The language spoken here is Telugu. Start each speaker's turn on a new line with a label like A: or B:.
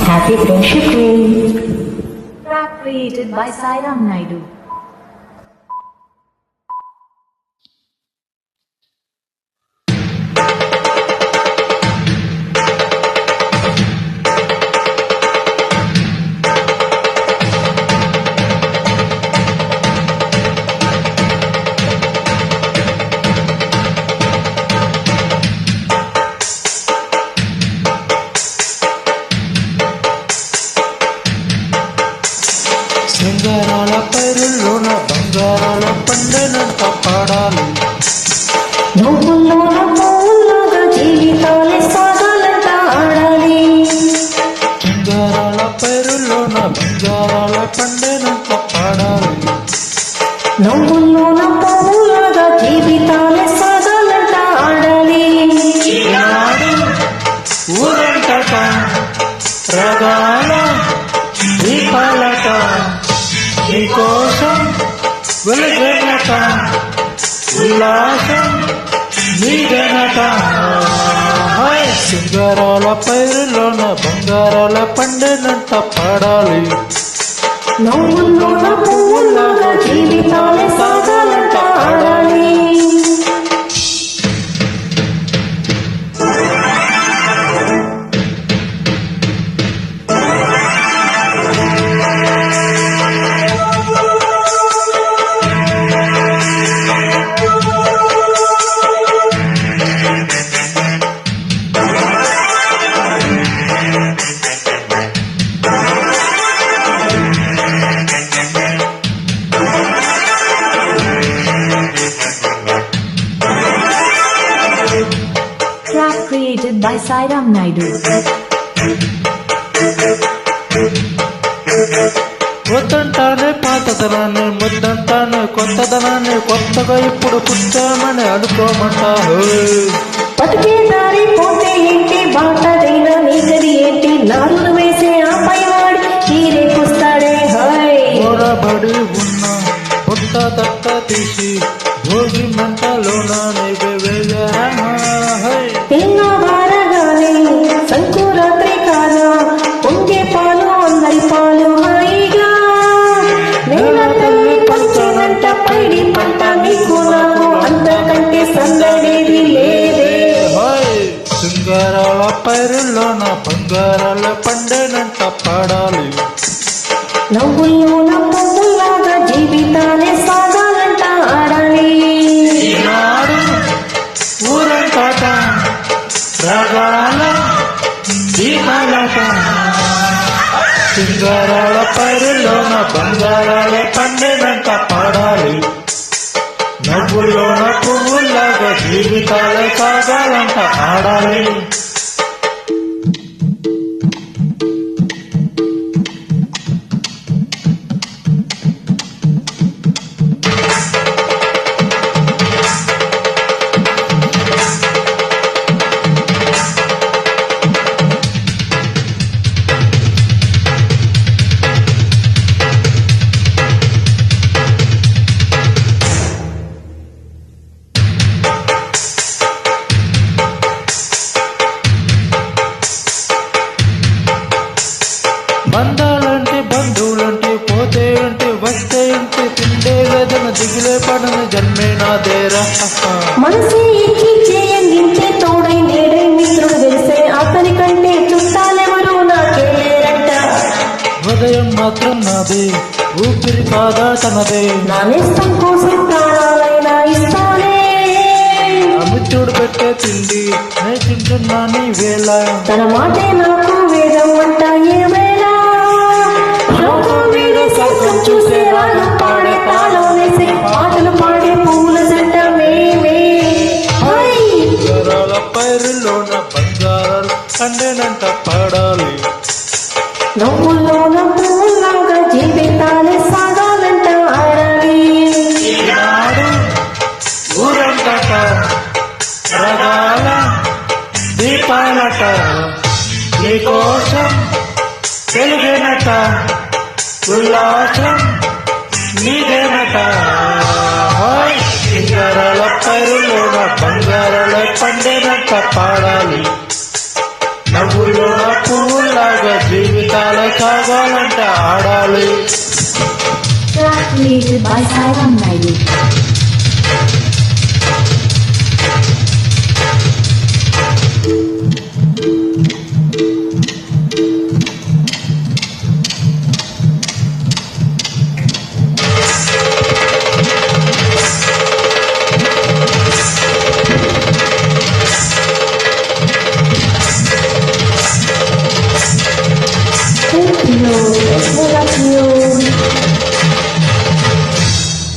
A: Happy Friendship Day.
B: Track created by Sairam Naidu.
C: సింగారాల పైరుల్లోన బంగారాల పండెనంత పాడాలి.
A: నవ్వుల్లోన పువ్వుల్లాగా జీవితాలే సాగాలంట ఆడాలి.
C: సింగారాల పైరుల్లోన బంగారాల పండెనంత పాడాలి.
A: నవ్వుల్లోన పువ్వుల్లాగా జీవితాలే సాగాలంట ఆడాలి.
C: ఈనాడు ఊరంతట రగాల దీపాలట నీకోసం వెలుగనట ఉల్లాసం నీదనట. సింగారాల పైరులోన బంగారాల పండెనంత పాడాలి.
A: నవ్వుల్లోన పువ్వుల్లాగా జీవితాలే సాగాలంట ఆడాలి.
B: Track created by Sairam Naidu.
C: వద్దంటానే పాతదనాన్ని ముద్దంటానే కొత్తదనాన్ని కొత్తగా ఇప్పుడు పుట్టామని అనుకోమంట.
A: బతికే దారి పోతే ఏంటి, బాటదైనా నీకది ఏంటి, నారులు వేసే ఆ పైవాడి తీరే పుస్తాడే.
C: ఓరబడి ఉన్న పుట్ట తట్ట తీసి భోగి మంటలోన
A: ఎన్నో వారగానే సంకురాత్రి కాదా, పొంగే పాలు అందరి పాలు హాయిగా. నేల తల్లి పంచనంట పైడి పంట, నీకు నాకు అంతకంటే సందడేది లేదే.
C: సింగారాల పైరుల్లోన బంగారాల పండెనంట పాడాలి.
A: నవ్వుల్లోన పువ్వుల్లాగా జీవితాలే సాగాలంట ఆడాలి.
C: ఈనాడు ఊరంతట రగాల దీపాలట సింగారాల పైరులోన బంగారాల పండెనంట పాడాలి. నవ్వుల్లోన పువ్వుల్లాగా జీవితాలే సాగాలంట ఆడాలి. బంధాలంటే బంధువులంటే పోతే అంటే వస్తే అంటే తిండే వేదన దిగులే పడని జన్మే నాదేరా.
A: మనసే ఎక్కి చేయంగించే తోడై నేడై మిత్రుడు వెలిసే, అతని కంటే చుట్టాలెవరు నాకే లేరంట.
C: హృదయం మాత్రం నాదే, ఊపిరి కాదా తనదే.
A: నా నేస్తం కోసం ప్రాణాలైనా ఇస్తానే.
C: అమిత్రుడు పెట్టే తిండి నే తింటున్నా నీ వేళ.
A: తన మాటే నాకు వేదం అంట ఏ వేళ. శోకం వీడే స్వర్గం చూసే వాళ్ళు పాడే తాళం వేసే పాటలు పాడే పువ్వుల జంట మేమే.
C: బంగారాల పైరులోన బంగారాలు పండెనంట పాడాలి.
A: నవ్వుల్లోన పువ్వుల్లాగా జీవితాలే సాగాలంట ఆడాలి.
C: ఈనాడు ఊరంతట రగాల దీపాలట నీకోసం వెలుగనట ఉల్లాసం నీదేనట. సింగారాల పైరులోన బంగారాల పండెనంట పాడాలి. నవ్వులోన
B: created by Sairam Naidu.